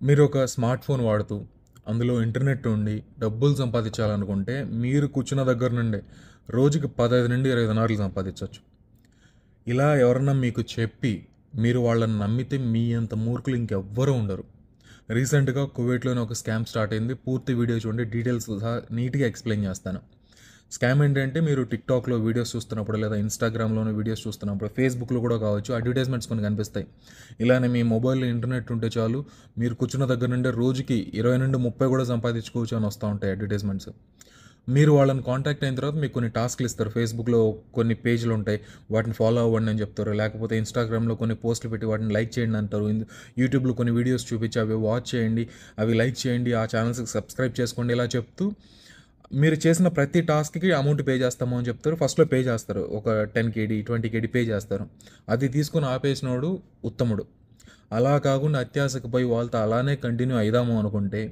మీరు ఒక smart phone వాడుతూ, అందులో ఇంటర్నెట్ ఉండి, డబ్బులు సంపాదించాలనుకుంటే, మీరు కూర్చున్న దగ్గర నుండే రోజుకి 15-20 దినార్లు సంపాదించొచ్చు. ఇలా ఎవరన్నా మీకు చెప్పి, మీరు వాళ్ళని నమ్మితే మీ అంత మూర్ఖులు ఇంకెవ్వరూ ఉండరు. రీసెంట్‌గా కువైట్‌లోనే ఒక స్కామ్ స్టార్ట్ అయింది. పూర్తి వీడియో చూడండి. డీటెయిల్స్ సహా నీట్‌గా ఎక్స్‌ప్లెయిన్ చేస్తాను. స్కామ్ ఏంటంటే మీరు టిక్‌టాక్‌లో వీడియోస్ చూస్తున్నప్పుడు లేదా ఇన్‌స్టాగ్రామ్‌లోనే వీడియోస్ చూస్తున్నప్పుడు, ఫేస్‌బుక్‌లో కూడా కావచ్చు అడ్వర్టైజ్మెంట్స్ కొన్ని కనిపిస్తాయి. ఇలానే మీ మొబైల్‌లో ఇంటర్నెట్ ఉంటే చాలు మీరు కూర్చున్న దగ్గర నుండే రోజుకి 20-30 కూడా సంపాదించుకోవచ్చు అని వస్తా ఉంటాయి అడ్వర్టైజ్మెంట్స్. మీరు వాళ్ళని కాంటాక్ట్ అయిన తర్వాత మీకు కొన్ని టాస్క్‌లు ఇస్తారు. ఫేస్‌బుక్‌లో కొన్ని పేజ్‌లు ఉంటాయి. వాటిని ఫాలో అవ్వండి అని చెప్తారు. లేకపోతే ఇన్‌స్టాగ్రామ్‌లో కొన్ని పోస్టులు పెట్టి వాటిని లైక్ చేయండి అంటారు. యూట్యూబ్‌లో కొన్ని వీడియోస్ చూపించి అవి వాచ్ చేయండి, అవి లైక్ చేయండి, ఆ ఛానల్స్‌కి సబ్స్క్రైబ్ చేసుకోండి ఇలా చెప్తూ మీరు చేసిన ప్రతి టాస్క్‌కి అమౌంట్ పే చేస్తాము అని చెప్తారు. ఫస్ట్‌లో పే చేస్తారు. ఒక 10 కేడీ, 20 కేడీ పే చేస్తారు. అది తీసుకొని ఆపేసినోడు ఉత్తముడు. అలా కాకుండా అత్యాశకు పోయి వాళ్ళతో అలానే కంటిన్యూ అయిదాము అనుకుంటే,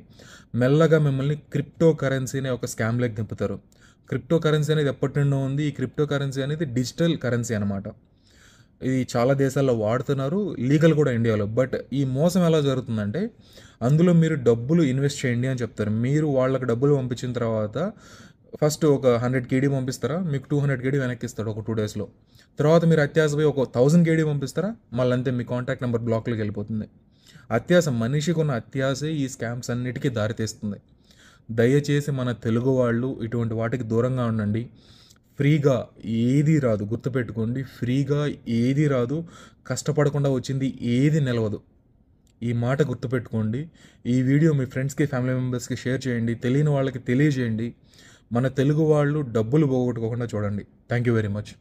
మెల్లగా మిమ్మల్ని క్రిప్టో కరెన్సీ అనే ఒక స్కామ్‌లోకి దింపుతారు. క్రిప్టో కరెన్సీ అనేది ఎప్పటి నుండో ఉంది. ఈ క్రిప్టో కరెన్సీ అనేది డిజిటల్ కరెన్సీ అనమాట. ఇది చాలా దేశాల్లో వాడుతున్నారు. లీగల్ కూడా ఇండియాలో. బట్ ఈ మోసం ఎలా జరుగుతుందంటే, అందులో మీరు డబ్బులు ఇన్వెస్ట్ చేయండి అని చెప్తారు. మీరు వాళ్ళకి డబ్బులు పంపించిన తర్వాత ఫస్ట్ ఒక 100 కేడీ పంపిస్తారా? మీకు 200 కేడీ వెనక్కిస్తాడు ఒక 2 డేస్‌లో. తర్వాత మీరు అత్యాస పోయి ఒక 1000 కేడీ పంపిస్తారా? మళ్ళంతే మీ కాంటాక్ట్ నంబర్ బ్లాక్‌లోకి వెళ్ళిపోతుంది. అత్యాస మనిషికున్న అత్యాసే ఈ స్కామ్స్ అన్నిటికీ దారితీస్తుంది. దయచేసి మన తెలుగు వాళ్ళు ఇటువంటి వాటికి దూరంగా ఉండండి. ఫ్రీగా ఏది రాదు. గుర్తుపెట్టుకోండి. ఫ్రీగా ఏది రాదు. కష్టపడకుండా వచ్చింది ఏది నిలవదు. ఈ మాట గుర్తుపెట్టుకోండి. ఈ వీడియో మీ ఫ్రెండ్స్‌కి, ఫ్యామిలీ మెంబర్స్‌కి షేర్ చేయండి. తెలియని వాళ్ళకి తెలియజేయండి. మన తెలుగు వాళ్ళు డబ్బులు పోగొట్టుకోకుండా చూడండి. Thank you very much.